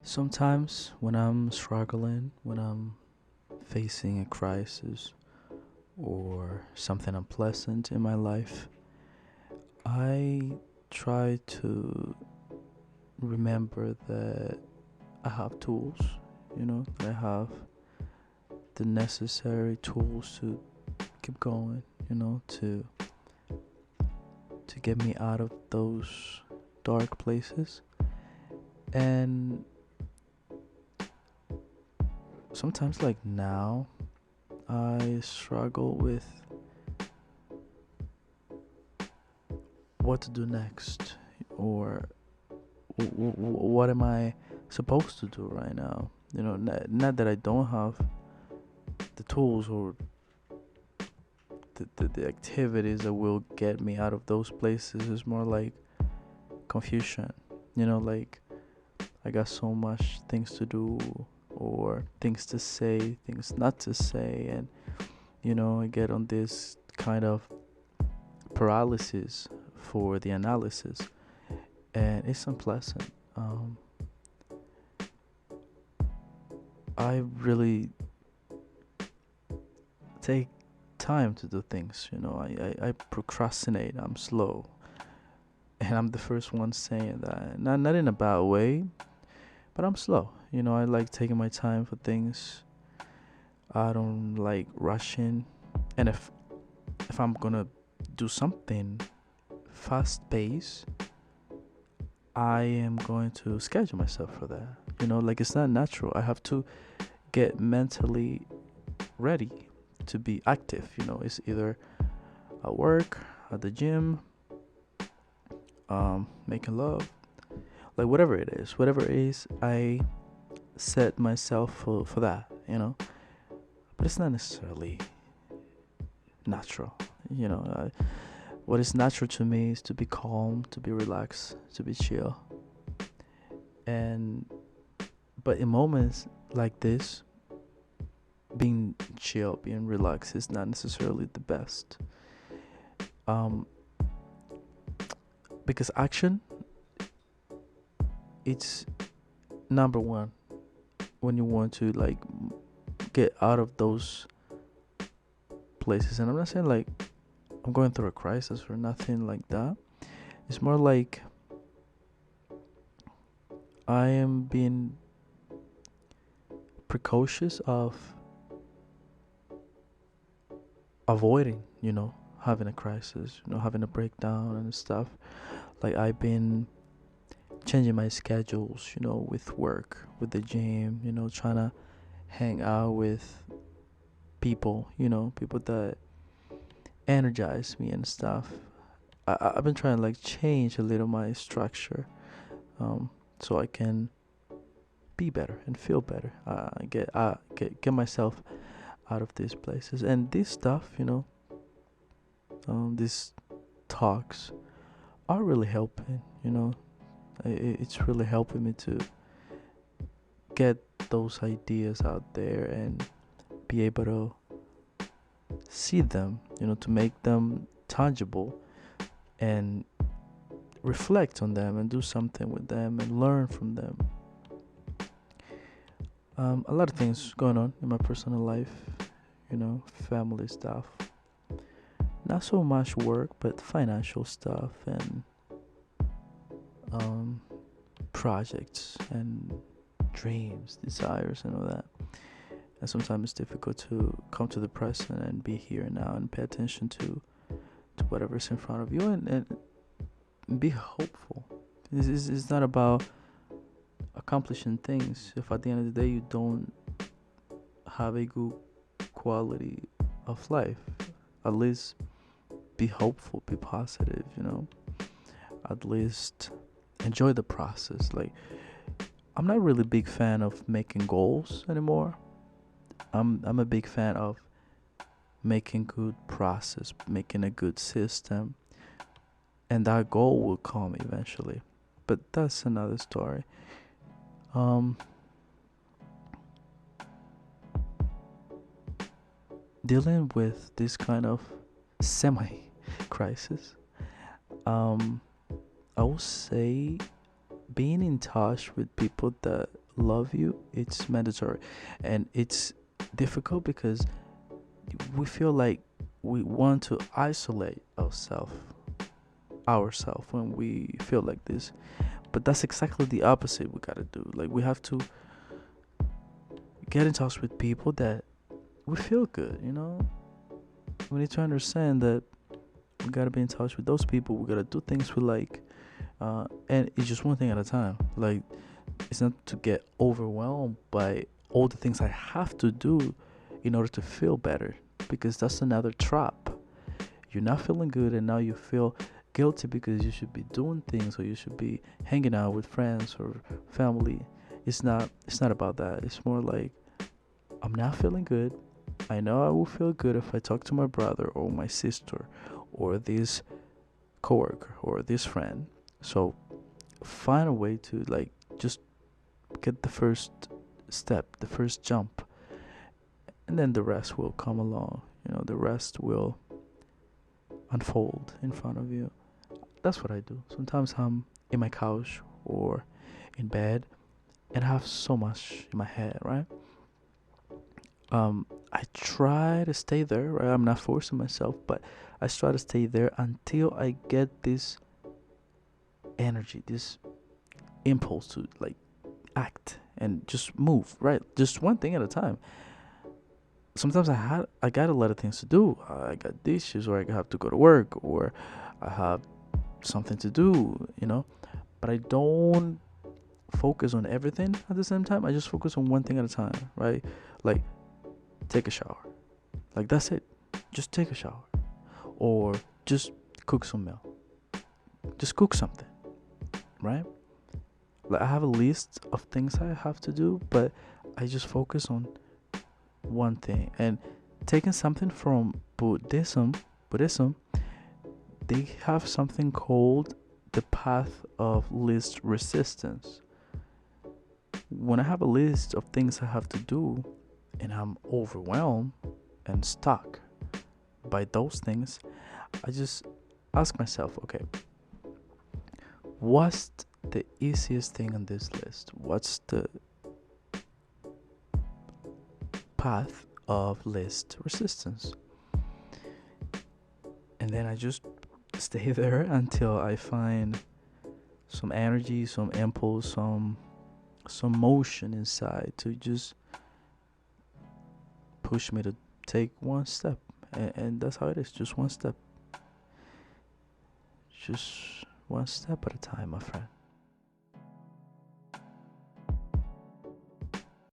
Sometimes when I'm struggling, when I'm facing a crisis or something unpleasant in my life, I try to remember that I have tools, that I have the necessary tools to keep going, to get me out of those dark places. And sometimes like now, I struggle with what to do next or what am I supposed to do right now. Not that I don't have the tools or the activities that will get me out of those places. It's more like confusion, like I got so much things to do or things to say, things not to say, and I get on this kind of paralysis for the analysis, and it's unpleasant. I really take time to do things. I procrastinate. I'm slow, and I'm the first one saying that. Not in a bad way, but I'm slow. I like taking my time for things. I don't like rushing, and if I'm gonna do something fast paced, I am going to schedule myself for that. Like it's not natural. I have to get mentally ready to be active. It's either at work, at the gym, making love, like whatever it is, I set myself for that, but it's not necessarily natural. What is natural to me is to be calm, to be relaxed, to be chill. And but in moments like this, being chill, being relaxed is not necessarily the best. Um, because action, it's number one when you want to like get out of those places. And I'm not saying like I'm going through a crisis or nothing like that. It's more like I am being precautious of avoiding, having a crisis, having a breakdown and stuff. Like I've been changing my schedules, with work, with the gym, trying to hang out with people, people that energize me and stuff. I've been trying to like change a little my structure, so I can be better and feel better. Get myself out of these places and this stuff. These talks are really helping. It's really helping me to get those ideas out there and be able to see them. To make them tangible and reflect on them and do something with them and learn from them. A lot of things going on in my personal life, family stuff. Not so much work, but financial stuff and um, projects and dreams, desires, and all that. And sometimes it's difficult to come to the present and be here and now and pay attention to whatever's in front of you and be hopeful. It's not about accomplishing things if at the end of the day you don't have a good quality of life. At least be hopeful, be positive, at least enjoy the process. Like I'm not really a big fan of making goals anymore. I'm a big fan of making good process, making a good system, and that goal will come eventually. But that's another story. um Dealing with this kind of semi crisis, um I would say being in touch with people that love you, it's mandatory. And it's difficult because we feel like we want to isolate ourselves when we feel like this. But that's exactly the opposite we gotta do. Like, we have to get in touch with people that we feel good, We need to understand that we gotta be in touch with those people. We gotta do things we like. And it's just one thing at a time. Like, it's not to get overwhelmed by all the things I have to do in order to feel better, because that's another trap. You're not feeling good, and now you feel guilty because you should be doing things, or you should be hanging out with friends or family. It's not about that. It's more like, I'm not feeling good. I know I will feel good if I talk to my brother or my sister or this coworker or this friend. So find a way to, like, just get the first step, the first jump, and then the rest will come along. The rest will unfold in front of you. That's what I do. Sometimes I'm in my couch or in bed and I have so much in my head, right? I try to stay there, right? I'm not forcing myself, but I try to stay there until I get this energy, this impulse to, like, act and just move, right? Just one thing at a time. Sometimes I got a lot of things to do. I got dishes, or I have to go to work, or I have something to do, But I don't focus on everything at the same time. I just focus on one thing at a time, right? Like, take a shower. Like, that's it. Just take a shower, or just cook some meal. Just cook something, right? Like, I have a list of things I have to do, but I just focus on one thing. And taking something from Buddhism, they have something called the path of least resistance. When I have a list of things I have to do and I'm overwhelmed and stuck by those things, I just ask myself, okay, what's the easiest thing on this list? What's the path of least resistance? And then I just stay there until I find some energy, some impulse, some motion inside to just push me to take one step. And that's how it is, just one step. Just one step at a time, my friend.